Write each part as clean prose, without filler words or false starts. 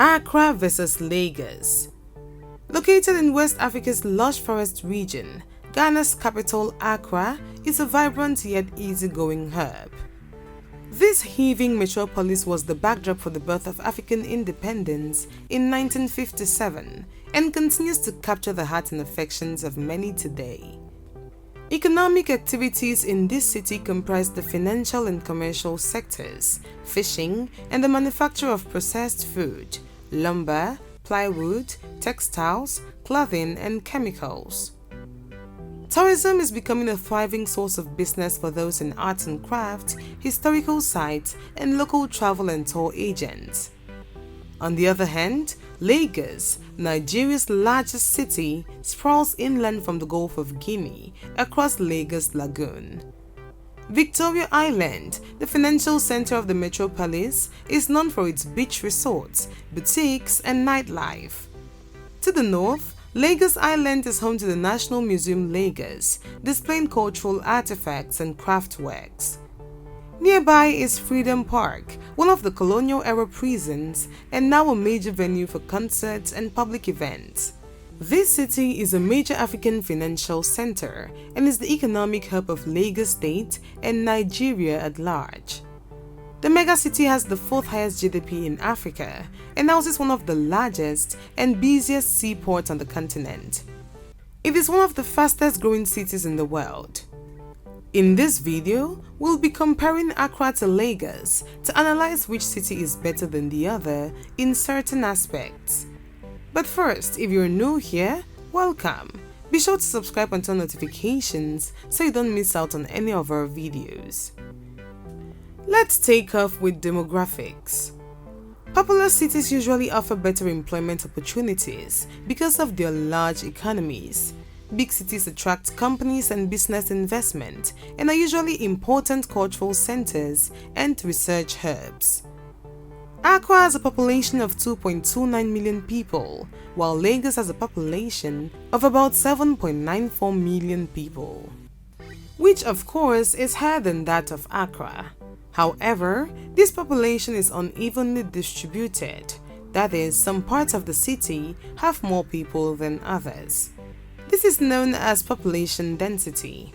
Accra versus Lagos. Located in West Africa's lush forest region, Ghana's capital Accra is a vibrant yet easygoing hub. This heaving metropolis was the backdrop for the birth of African independence in 1957 and continues to capture the hearts and affections of many today. Economic activities in this city comprise the financial and commercial sectors, fishing, and the manufacture of processed food, lumber, plywood, textiles, clothing, and chemicals. Tourism is becoming a thriving source of business for those in arts and crafts, historical sites, and local travel and tour agents. On the other hand, Lagos, Nigeria's largest city, sprawls inland from the Gulf of Guinea across Lagos Lagoon. Victoria Island, the financial center of the metropolis, is known for its beach resorts, boutiques, and nightlife. To the north, Lagos Island is home to the National Museum Lagos, displaying cultural artifacts and craftworks. Nearby is Freedom Park, one of the colonial-era prisons and now a major venue for concerts and public events. This city is a major African financial center and is the economic hub of Lagos State and Nigeria at large. The megacity has the fourth highest GDP in Africa and houses one of the largest and busiest seaports on the continent. It is one of the fastest growing cities in the world. In this video, we'll be comparing Accra to Lagos to analyze which city is better than the other in certain aspects. But first, if you're new here, welcome! Be sure to subscribe and turn notifications so you don't miss out on any of our videos. Let's take off with demographics. Populous cities usually offer better employment opportunities because of their large economies. Big cities attract companies and business investment and are usually important cultural centers and research hubs. Accra has a population of 2.29 million people, while Lagos has a population of about 7.94 million people, which of course is higher than that of Accra. However, this population is unevenly distributed, that is, some parts of the city have more people than others. This is known as population density.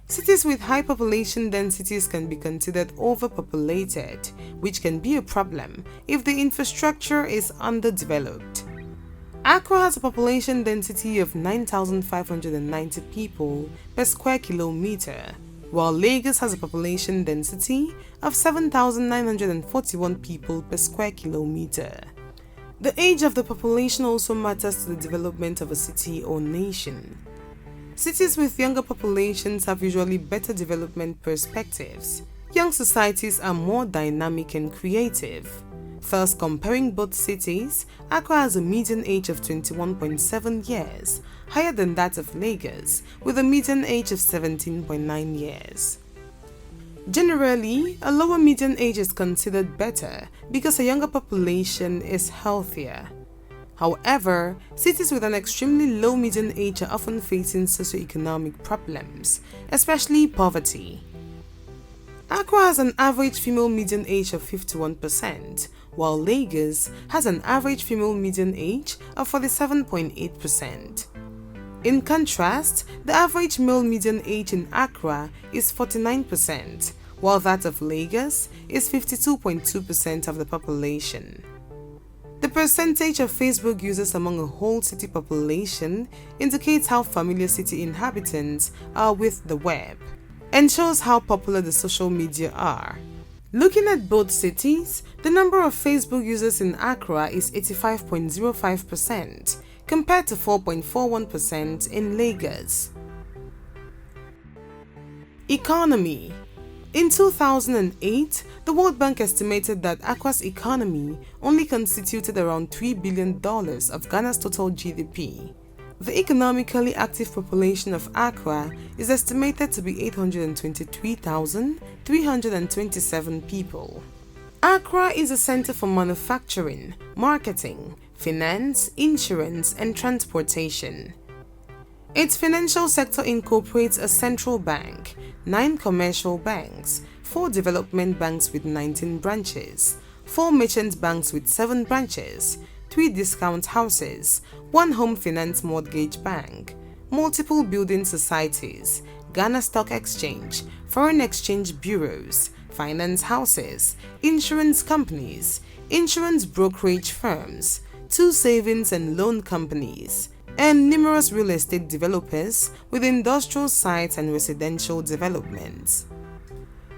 Cities with high population densities can be considered overpopulated, which can be a problem if the infrastructure is underdeveloped. Accra has a population density of 9,590 people per square kilometer, while Lagos has a population density of 7,941 people per square kilometer. The age of the population also matters to the development of a city or nation. Cities with younger populations have usually better development perspectives. Young societies are more dynamic and creative. Thus, comparing both cities, Accra has a median age of 21.7 years, higher than that of Lagos, with a median age of 17.9 years. Generally, a lower median age is considered better because a younger population is healthier. However, cities with an extremely low median age are often facing socioeconomic problems, especially poverty. Accra has an average female median age of 51%, while Lagos has an average female median age of 47.8%. In contrast, the average male median age in Accra is 49%, while that of Lagos is 52.2% of the population. The percentage of Facebook users among a whole city population indicates how familiar city inhabitants are with the web and shows how popular the social media are. Looking at both cities, the number of Facebook users in Accra is 85.05%, compared to 4.41% in Lagos. Economy. In 2008, the World Bank estimated that Accra's economy only constituted around $3 billion of Ghana's total GDP. The economically active population of Accra is estimated to be 823,327 people. Accra is a center for manufacturing, marketing, finance, insurance, and transportation. Its financial sector incorporates a central bank, 9 commercial banks, 4 development banks with 19 branches, 4 merchant banks with 7 branches, 3 discount houses, 1 home finance mortgage bank, multiple building societies, Ghana Stock Exchange, foreign exchange bureaus, finance houses, insurance companies, insurance brokerage firms, 2 savings and loan companies, and numerous real estate developers with industrial sites and residential developments.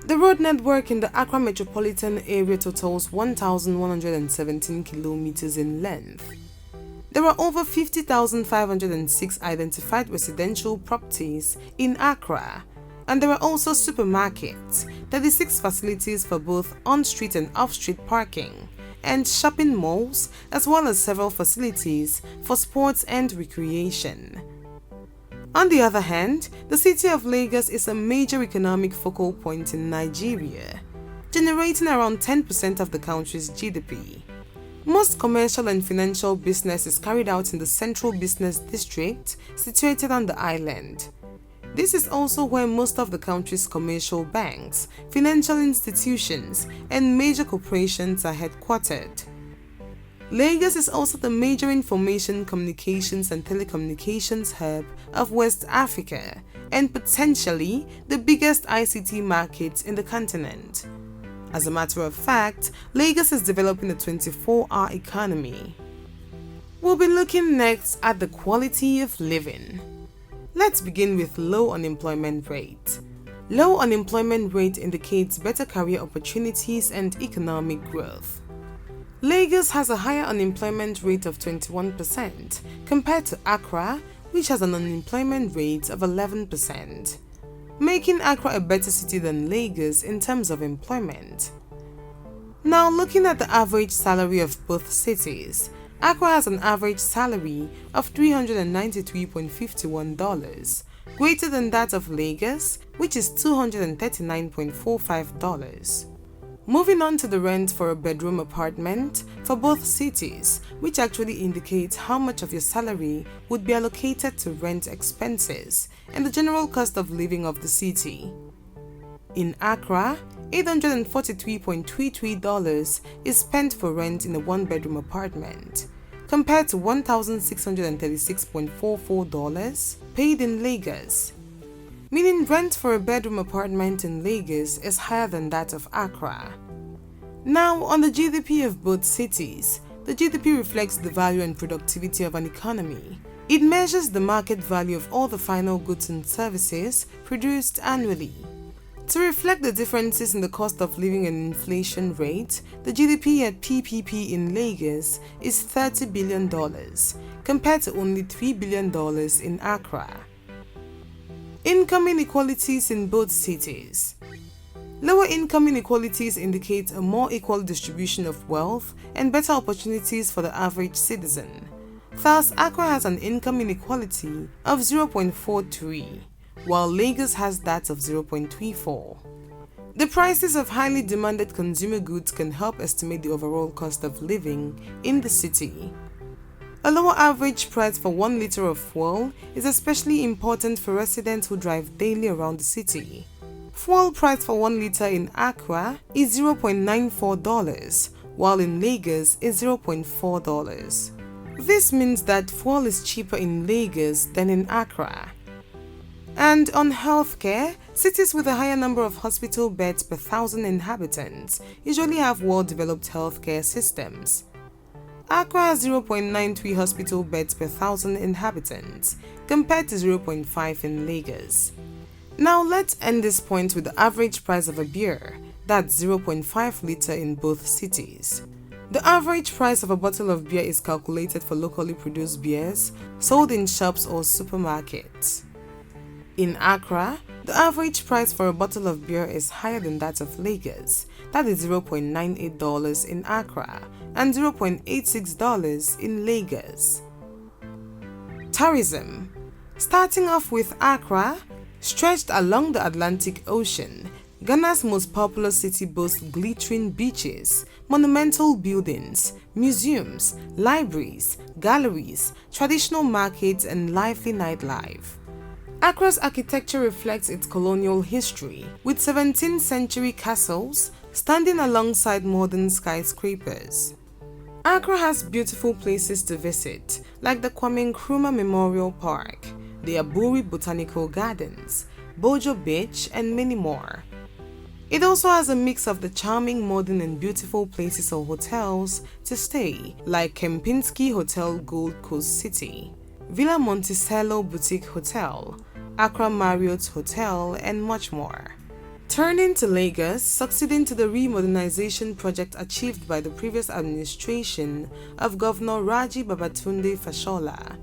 The road network in the Accra metropolitan area totals 1,117 kilometers in length. There are over 50,506 identified residential properties in Accra, and there are also supermarkets, 36 facilities for both on-street and off-street parking, and shopping malls, as well as several facilities for sports and recreation. On the other hand, the city of Lagos is a major economic focal point in Nigeria, generating around 10% of the country's GDP. Most commercial and financial business is carried out in the Central Business District, situated on the island. This is also where most of the country's commercial banks, financial institutions, and major corporations are headquartered. Lagos is also the major information communications and telecommunications hub of West Africa and potentially the biggest ICT market in the continent. As a matter of fact, Lagos is developing a 24-hour economy. We'll be looking next at the quality of living. Let's begin with low unemployment rate. Low unemployment rate indicates better career opportunities and economic growth. Lagos has a higher unemployment rate of 21% compared to Accra, which has an unemployment rate of 11%, making Accra a better city than Lagos in terms of employment. Now, looking at the average salary of both cities, Accra has an average salary of $393.51, greater than that of Lagos, which is $239.45. Moving on to the rent for a bedroom apartment for both cities, which actually indicates how much of your salary would be allocated to rent expenses and the general cost of living of the city. In Accra, $843.33 is spent for rent in a one-bedroom apartment, compared to $1,636.44 paid in Lagos, meaning rent for a bedroom apartment in Lagos is higher than that of Accra. Now, on the GDP of both cities, the GDP reflects the value and productivity of an economy. It measures the market value of all the final goods and services produced annually. To reflect the differences in the cost of living and inflation rate, the GDP at PPP in Lagos is $30 billion, compared to only $3 billion in Accra. Income inequalities in both cities. Lower income inequalities indicate a more equal distribution of wealth and better opportunities for the average citizen. Thus, Accra has an income inequality of 0.43, while Lagos has that of 0.34. The prices of highly demanded consumer goods can help estimate the overall cost of living in the city. A lower average price for 1 liter of fuel is especially important for residents who drive daily around the city. Fuel price for 1 liter in Accra is $0.94, while in Lagos is $0.4. This means that fuel is cheaper in Lagos than in Accra. And on healthcare, cities with a higher number of hospital beds per 1,000 inhabitants usually have well-developed healthcare systems. Accra has 0.93 hospital beds per 1,000 inhabitants, compared to 0.5 in Lagos. Now let's end this point with the average price of a beer, that's 0.5 liter in both cities. The average price of a bottle of beer is calculated for locally produced beers sold in shops or supermarkets. In Accra, the average price for a bottle of beer is higher than that of Lagos, that is $0.98 in Accra and $0.86 in Lagos. Tourism. Starting off with Accra, stretched along the Atlantic Ocean, Ghana's most populous city boasts glittering beaches, monumental buildings, museums, libraries, galleries, traditional markets, and lively nightlife. Accra's architecture reflects its colonial history, with 17th century castles, standing alongside modern skyscrapers. Accra has beautiful places to visit, like the Kwame Nkrumah Memorial Park, the Aburi Botanical Gardens, Bojo Beach, and many more. It also has a mix of the charming, modern, and beautiful places or hotels to stay, like Kempinski Hotel Gold Coast City, Villa Monticello Boutique Hotel, Accra Marriott Hotel, and much more. Turning to Lagos, succeeding to the remodernization project achieved by the previous administration of Governor Raji Babatunde Fashola,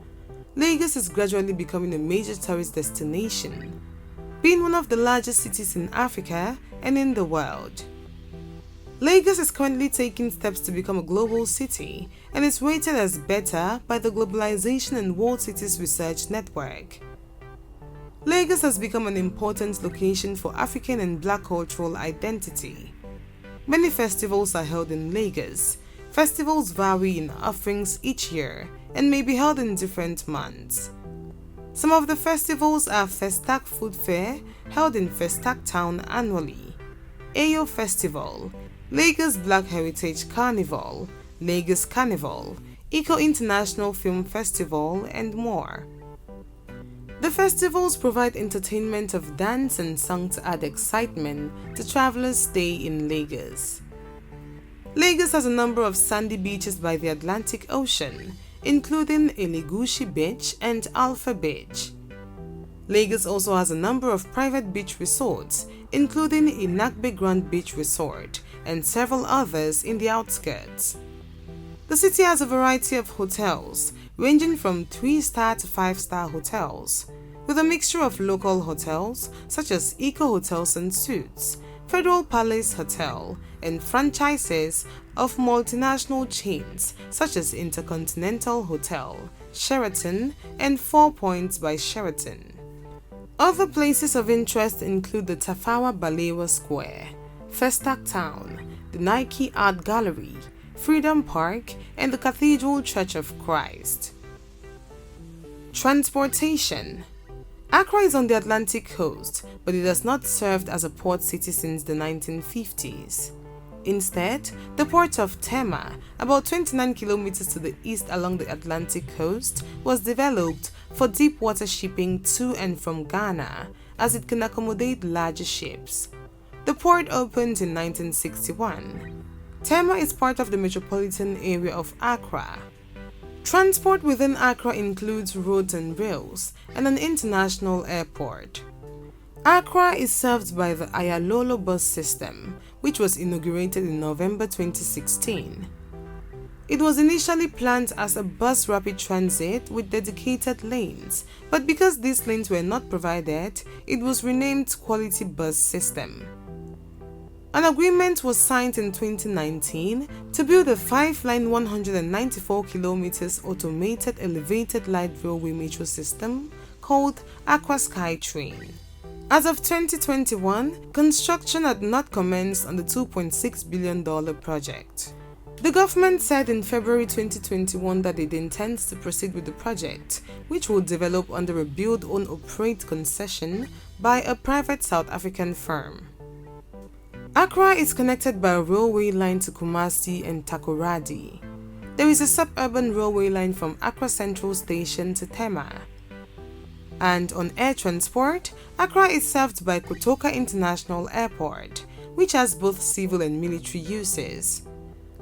Lagos is gradually becoming a major tourist destination, being one of the largest cities in Africa and in the world. Lagos is currently taking steps to become a global city and is rated as better by the Globalization and World Cities Research Network. Lagos has become an important location for African and Black cultural identity. Many festivals are held in Lagos. Festivals vary in offerings each year and may be held in different months. Some of the festivals are Festac Food Fair, held in Festac Town annually, Ayo Festival, Lagos Black Heritage Carnival, Lagos Carnival, Eco International Film Festival, and more. The festivals provide entertainment of dance and song to add excitement to travelers' stay in Lagos. Lagos has a number of sandy beaches by the Atlantic Ocean, including Elegushi Beach and Alpha Beach. Lagos also has a number of private beach resorts, including Inagbe Grand Beach Resort and several others in the outskirts. The city has a variety of hotels, ranging from 3-star to 5-star hotels, with a mixture of local hotels such as Eco Hotels and Suites, Federal Palace Hotel, and franchises of multinational chains such as Intercontinental Hotel, Sheraton, and 4 Points by Sheraton. Other places of interest include the Tafawa Balewa Square, Festac Town, the Nike Art Gallery, Freedom Park, and the Cathedral Church of Christ. Transportation. Accra is on the Atlantic coast, but it has not served as a port city since the 1950s. Instead, the port of Tema, about 29 kilometers to the east along the Atlantic coast, was developed for deep water shipping to and from Ghana, as it can accommodate larger ships. The port opened in 1961. Tema is part of the metropolitan area of Accra. Transport within Accra includes roads and rails and an international airport. Accra is served by the Ayalolo bus system, which was inaugurated in November 2016. It was initially planned as a bus rapid transit with dedicated lanes, but because these lanes were not provided, it was renamed Quality Bus System. An agreement was signed in 2019 to build a 5-line 194 kilometers automated elevated light railway metro system called Aqua SkyTrain. As of 2021, construction had not commenced on the $2.6 billion project. The government said in February 2021 that it intends to proceed with the project, which will develop under a build-own-operate concession by a private South African firm. Accra is connected by a railway line to Kumasi and Takoradi. There is a suburban railway line from Accra Central Station to Tema. And on air transport, Accra is served by Kotoka International Airport, which has both civil and military uses.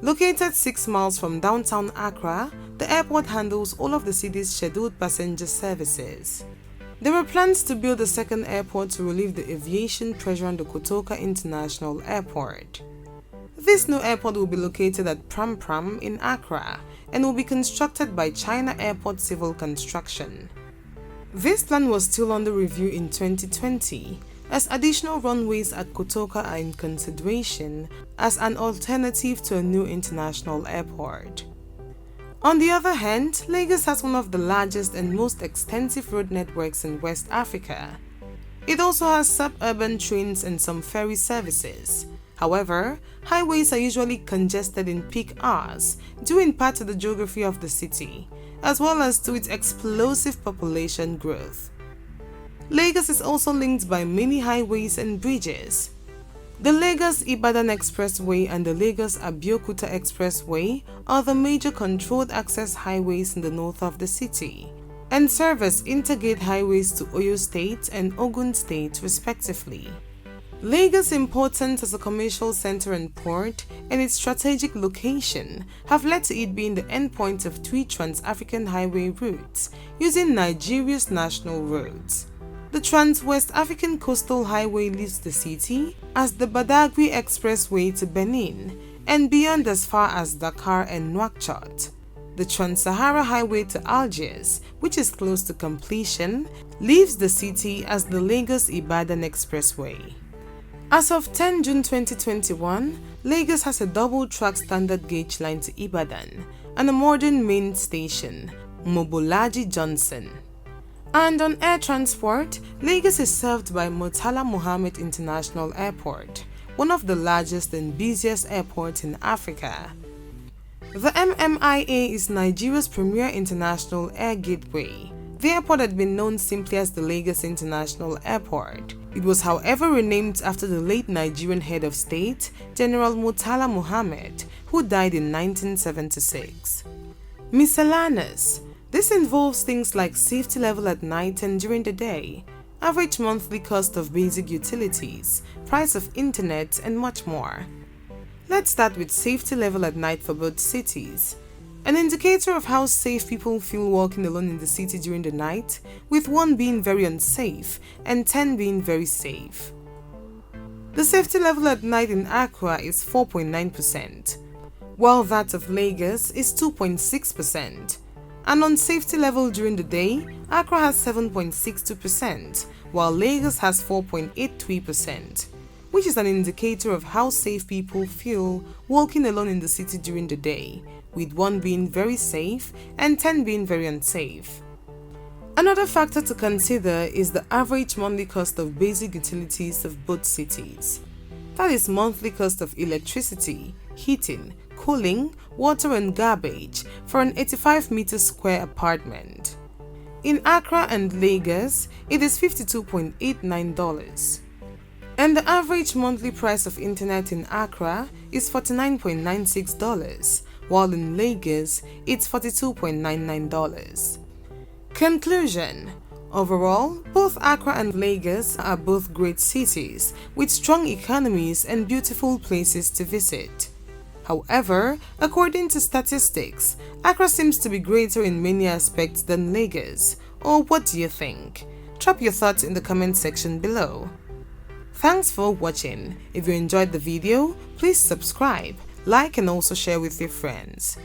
Located 6 miles from downtown Accra, the airport handles all of the city's scheduled passenger services. There were plans to build a second airport to relieve the aviation pressure on the Kotoka International Airport. This new airport will be located at Pram Pram in Accra and will be constructed by China Airport Civil Construction. This plan was still under review in 2020, as additional runways at Kotoka are in consideration as an alternative to a new international airport. On the other hand, Lagos has one of the largest and most extensive road networks in West Africa. It also has suburban trains and some ferry services. However, highways are usually congested in peak hours, due in part to the geography of the city, as well as to its explosive population growth. Lagos is also linked by many highways and bridges. The Lagos-Ibadan Expressway and the Lagos-Abeokuta Expressway are the major controlled access highways in the north of the city and serve as intergate highways to Oyo State and Ogun State respectively. Lagos' importance as a commercial center and port and its strategic location have led to it being the endpoint of 3 trans-African highway routes using Nigeria's national roads. The Trans-West African Coastal Highway leaves the city as the Badagry Expressway to Benin and beyond as far as Dakar and Nouakchott. The Trans-Sahara Highway to Algiers, which is close to completion, leaves the city as the Lagos-Ibadan Expressway. As of 10 June 2021, Lagos has a double-track standard gauge line to Ibadan and a modern main station, Mobolaji Johnson. And on air transport, Lagos is served by Murtala Mohammed International Airport, one of the largest and busiest airports in Africa. The MMIA is Nigeria's premier international air gateway. The airport had been known simply as the Lagos International Airport. It was, however, renamed after the late Nigerian head of state, General Murtala Mohammed, who died in 1976. Miscellaneous. This involves things like safety level at night and during the day, average monthly cost of basic utilities, price of internet, and much more. Let's start with safety level at night for both cities. An indicator of how safe people feel walking alone in the city during the night, with 1 being very unsafe and 10 being very safe. The safety level at night in Accra is 4.9%, while that of Lagos is 2.6%. And on safety level during the day, Accra has 7.62%, while Lagos has 4.83%, which is an indicator of how safe people feel walking alone in the city during the day, with 1 being very safe and 10 being very unsafe. Another factor to consider is the average monthly cost of basic utilities of both cities. That is monthly cost of electricity, heating, cooling, water and garbage for an 85 meter square apartment. In Accra and Lagos, it is $52.89. And the average monthly price of internet in Accra is $49.96, while in Lagos, it's $42.99. Conclusion. Overall, both Accra and Lagos are both great cities with strong economies and beautiful places to visit. However, according to statistics, Accra seems to be greater in many aspects than Lagos. Or what do you think? Drop your thoughts in the comment section below. Thanks for watching. If you enjoyed the video, please subscribe, like and also share with your friends.